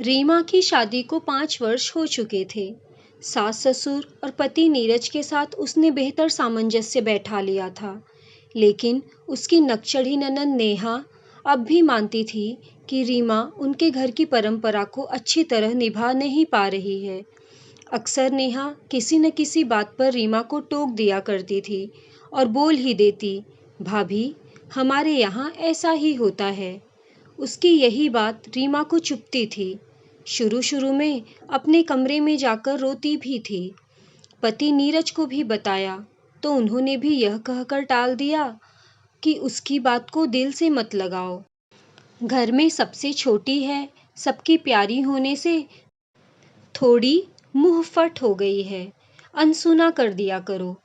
रीमा की शादी को 5 वर्ष हो चुके थे। सास ससुर और पति नीरज के साथ उसने बेहतर सामंजस्य बैठा लिया था, लेकिन उसकी नकचढ़ी ननद नेहा अब भी मानती थी कि रीमा उनके घर की परंपरा को अच्छी तरह निभा नहीं पा रही है। अक्सर नेहा किसी न किसी बात पर रीमा को टोक दिया करती थी और बोल ही देती, भाभी, हमारे यहाँ ऐसा ही होता है। उसकी यही बात रीमा को चुभती थी। शुरू शुरू में अपने कमरे में जाकर रोती भी थी। पति नीरज को भी बताया तो उन्होंने भी यह कहकर टाल दिया कि उसकी बात को दिल से मत लगाओ। घर में सबसे छोटी है, सबकी प्यारी होने से थोड़ी मुंह फट हो गई है, अनसुना कर दिया करो।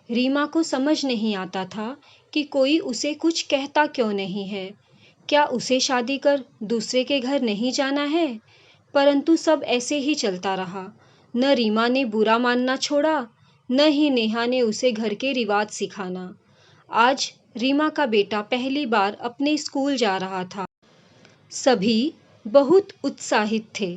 रीमा को समझ नहीं आता था कि कोई उसे कुछ कहता क्यों नहीं है। क्या उसे शादी कर दूसरे के घर नहीं जाना है? परंतु सब ऐसे ही चलता रहा। न रीमा ने बुरा मानना छोड़ा, न ही नेहा ने उसे घर के रिवाज सिखाना। आज रीमा का बेटा पहली बार अपने स्कूल जा रहा था। सभी बहुत उत्साहित थे।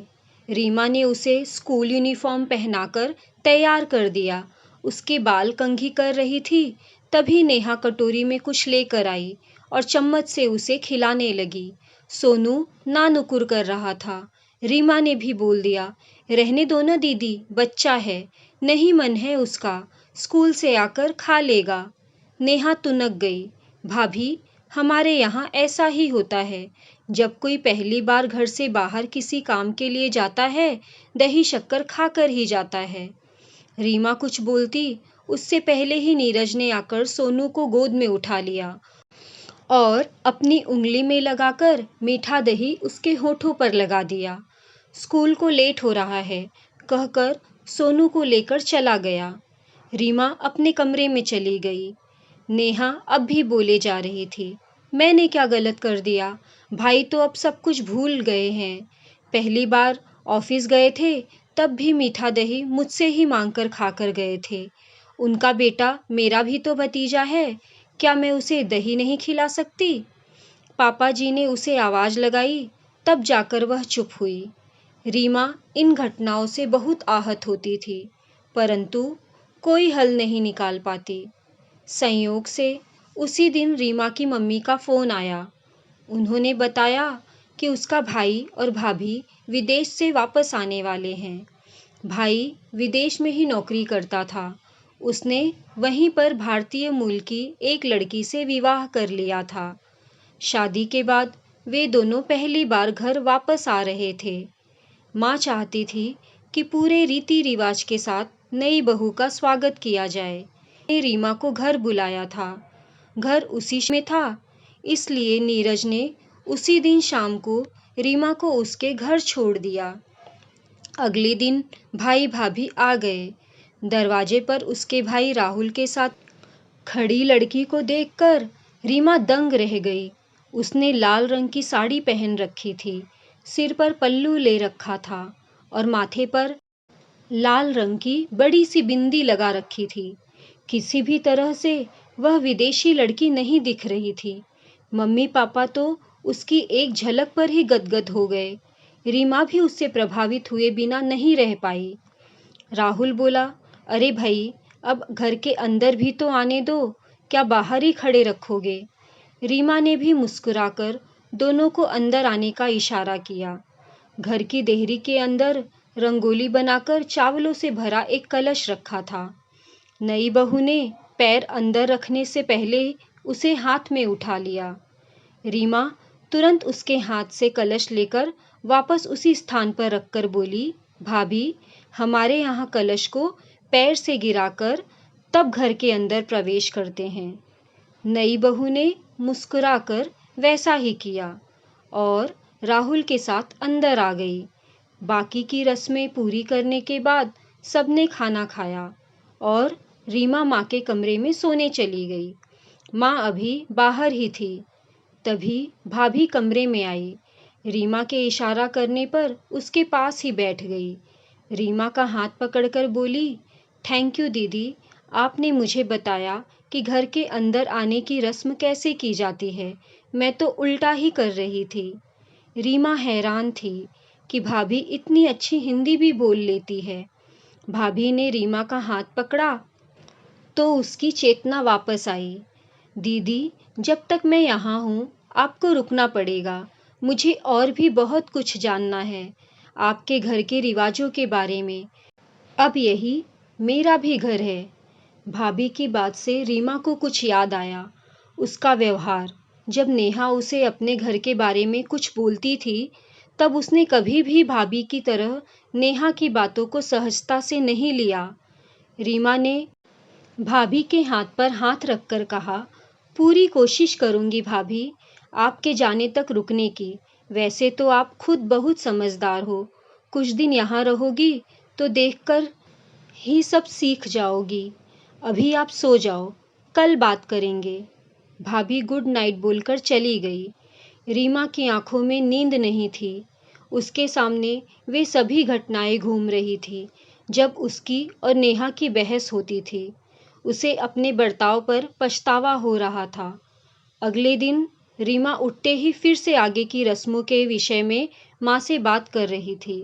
रीमा ने उसे स्कूल यूनिफॉर्म पहनाकर तैयार कर दिया। उसके बाल कंघी कर रही थी, तभी नेहा कटोरी में कुछ लेकर आई और चम्मच से उसे खिलाने लगी। सोनू नानुकुर कर रहा था। रीमा ने भी बोल दिया, रहने दो ना दीदी, बच्चा है, नहीं मन है उसका, स्कूल से आकर खा लेगा। नेहा तुनक गई। भाभी, हमारे यहाँ ऐसा ही होता है। जब कोई पहली बार घर से बाहर किसी काम के लिए जाता है, दही शक्कर खाकर ही जाता है। रीमा कुछ बोलती, उससे पहले ही नीरज ने आकर सोनू को गोद में उठा लिया और अपनी उंगली में लगाकर मीठा दही उसके होठों पर लगा दिया। स्कूल को लेट हो रहा है, कहकर सोनू को लेकर चला गया। रीमा अपने कमरे में चली गई। नेहा अब भी बोले जा रही थी, मैंने क्या गलत कर दिया? भाई तो अब सब कुछ भूल गए हैं। पहली बार ऑफिस गए थे, तब भी मीठा दही मुझसे ही मांगकर खाकर गए थे। उनका बेटा मेरा भी तो भतीजा है, क्या मैं उसे दही नहीं खिला सकती? पापा जी ने उसे आवाज लगाई, तब जाकर वह चुप हुई। रीमा इन घटनाओं से बहुत आहत होती थी, परंतु कोई हल नहीं निकाल पाती। संयोग से उसी दिन रीमा की मम्मी का फोन आया। उन्होंने बताया कि उसका भाई और भाभी विदेश से वापस आने वाले हैं। भाई विदेश में ही नौकरी करता था। उसने वहीं पर भारतीय मूल की एक लड़की से विवाह कर लिया था। शादी के बाद वे दोनों पहली बार घर वापस आ रहे थे। माँ चाहती थी कि पूरे रीति रिवाज के साथ नई बहू का स्वागत किया जाए। ने रीमा को घर बुलाया था। घर उसी में था, इसलिए नीरज ने उसी दिन शाम को रीमा को उसके घर छोड़ दिया। अगले दिन भाई भाभी आ गए। दरवाजे पर उसके भाई राहुल के साथ खड़ी लड़की को देखकर रीमा दंग रह गई। उसने लाल रंग की साड़ी पहन रखी थी, सिर पर पल्लू ले रखा था और माथे पर लाल रंग की बड़ी सी बिंदी लगा रखी थी। किसी भी तरह से वह विदेशी लड़की नहीं दिख रही थी। मम्मी पापा तो उसकी एक झलक पर ही गदगद हो गए। रीमा भी उससे प्रभावित हुए बिना नहीं रह पाई। राहुल बोला, अरे भाई, अब घर के अंदर भी तो आने दो, क्या बाहर ही खड़े रखोगे? रीमा ने भी मुस्कुराकर दोनों को अंदर आने का इशारा किया। घर की देहरी के अंदर रंगोली बनाकर चावलों से भरा एक कलश रखा था। नई बहू ने पैर अंदर रखने से पहले उसे हाथ में उठा लिया। रीमा तुरंत उसके हाथ से कलश लेकर वापस उसी स्थान पर रखकर बोली, भाभी, हमारे यहाँ कलश को पैर से गिराकर तब घर के अंदर प्रवेश करते हैं। नई बहू ने मुस्कुराकर वैसा ही किया और राहुल के साथ अंदर आ गई। बाकी की रस्में पूरी करने के बाद सबने खाना खाया और रीमा माँ के कमरे में सोने चली गई। माँ अभी बाहर ही थी। तभी भाभी कमरे में आई। रीमा के इशारा करने पर उसके पास ही बैठ गई। रीमा का हाथ पकड़कर बोली, थैंक यू दीदी, आपने मुझे बताया कि घर के अंदर आने की रस्म कैसे की जाती है। मैं तो उल्टा ही कर रही थी। रीमा हैरान थी। कि भाभी इतनी अच्छी हिंदी भी बोल लेती है। भाभी ने रीमा का हाथ पकड़ा तो उसकी चेतना वापस आई। दीदी, जब तक मैं यहाँ हूँ, आपको रुकना पड़ेगा। मुझे और भी बहुत कुछ जानना है, आपके घर के रिवाजों के बारे में। अब यही मेरा भी घर है। भाभी की बात से रीमा को कुछ याद आया। उसका व्यवहार, जब नेहा उसे अपने घर के बारे में कुछ बोलती थी, तब उसने कभी भी भाभी की तरह नेहा की बातों को सहजता से नहीं लिया। रीमा ने भाभी के हाथ पर हाथ रखकर कहा, पूरी कोशिश करूंगी भाभी, आपके जाने तक रुकने की। वैसे तो आप खुद बहुत समझदार हो। कुछ दिन यहाँ रहोगी तो देखकर ही सब सीख जाओगी। अभी आप सो जाओ, कल बात करेंगे। भाभी गुड नाइट बोलकर चली गई। रीमा की आंखों में नींद नहीं थी। उसके सामने वे सभी घटनाएं घूम रही थी जब उसकी और नेहा की बहस होती थी। उसे अपने बर्ताव पर पछतावा हो रहा था। अगले दिन रीमा उठते ही फिर से आगे की रस्मों के विषय में माँ से बात कर रही थी।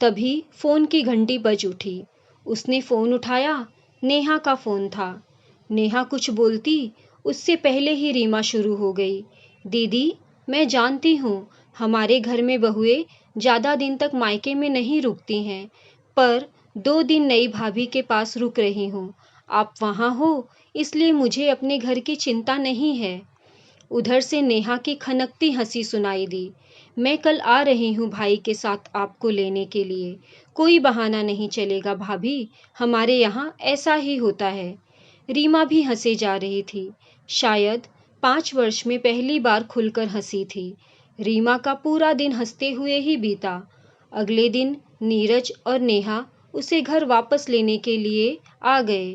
तभी फोन की घंटी बज उठी। उसने फोन उठाया। नेहा का फोन था। नेहा कुछ बोलती उससे पहले ही रीमा शुरू हो गई। दीदी, मैं जानती हूँ हमारे घर में बहुएं ज़्यादा दिन तक मायके में नहीं रुकती हैं, पर 2 दिन नई भाभी के पास रुक रही हूँ। आप वहाँ हो, इसलिए मुझे अपने घर की चिंता नहीं है। उधर से नेहा की खनकती हंसी सुनाई दी। मैं कल आ रही हूँ भाई के साथ आपको लेने के लिए। कोई बहाना नहीं चलेगा भाभी, हमारे यहाँ ऐसा ही होता है। रीमा भी हंसे जा रही थी। शायद 5 वर्ष में पहली बार खुलकर हंसी थी। रीमा का पूरा दिन हंसते हुए ही बीता। अगले दिन नीरज और नेहा उसे घर वापस लेने के लिए आ गए।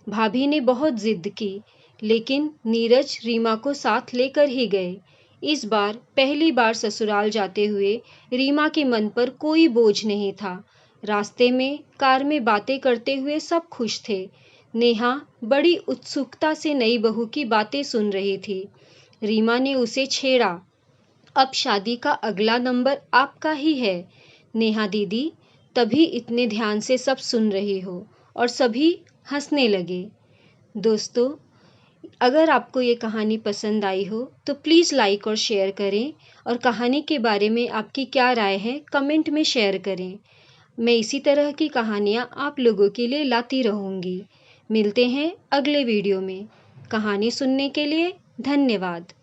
भाभी ने बहुत जिद की, लेकिन नीरज रीमा को साथ लेकर ही गए। इस बार पहली बार ससुराल जाते हुए रीमा के मन पर कोई बोझ नहीं था। रास्ते में कार में बातें करते हुए सब खुश थे। नेहा बड़ी उत्सुकता से नई बहू की बातें सुन रही थी। रीमा ने उसे छेड़ा, अब शादी का अगला नंबर आपका ही है नेहा दीदी, तभी इतने ध्यान से सब सुन रही हो। और सभी हंसने लगे। दोस्तों, अगर आपको ये कहानी पसंद आई हो तो प्लीज़ लाइक और शेयर करें, और कहानी के बारे में आपकी क्या राय है कमेंट में शेयर करें। मैं इसी तरह की कहानियाँ आप लोगों के लिए लाती रहूँगी। मिलते हैं अगले वीडियो में। कहानी सुनने के लिए धन्यवाद।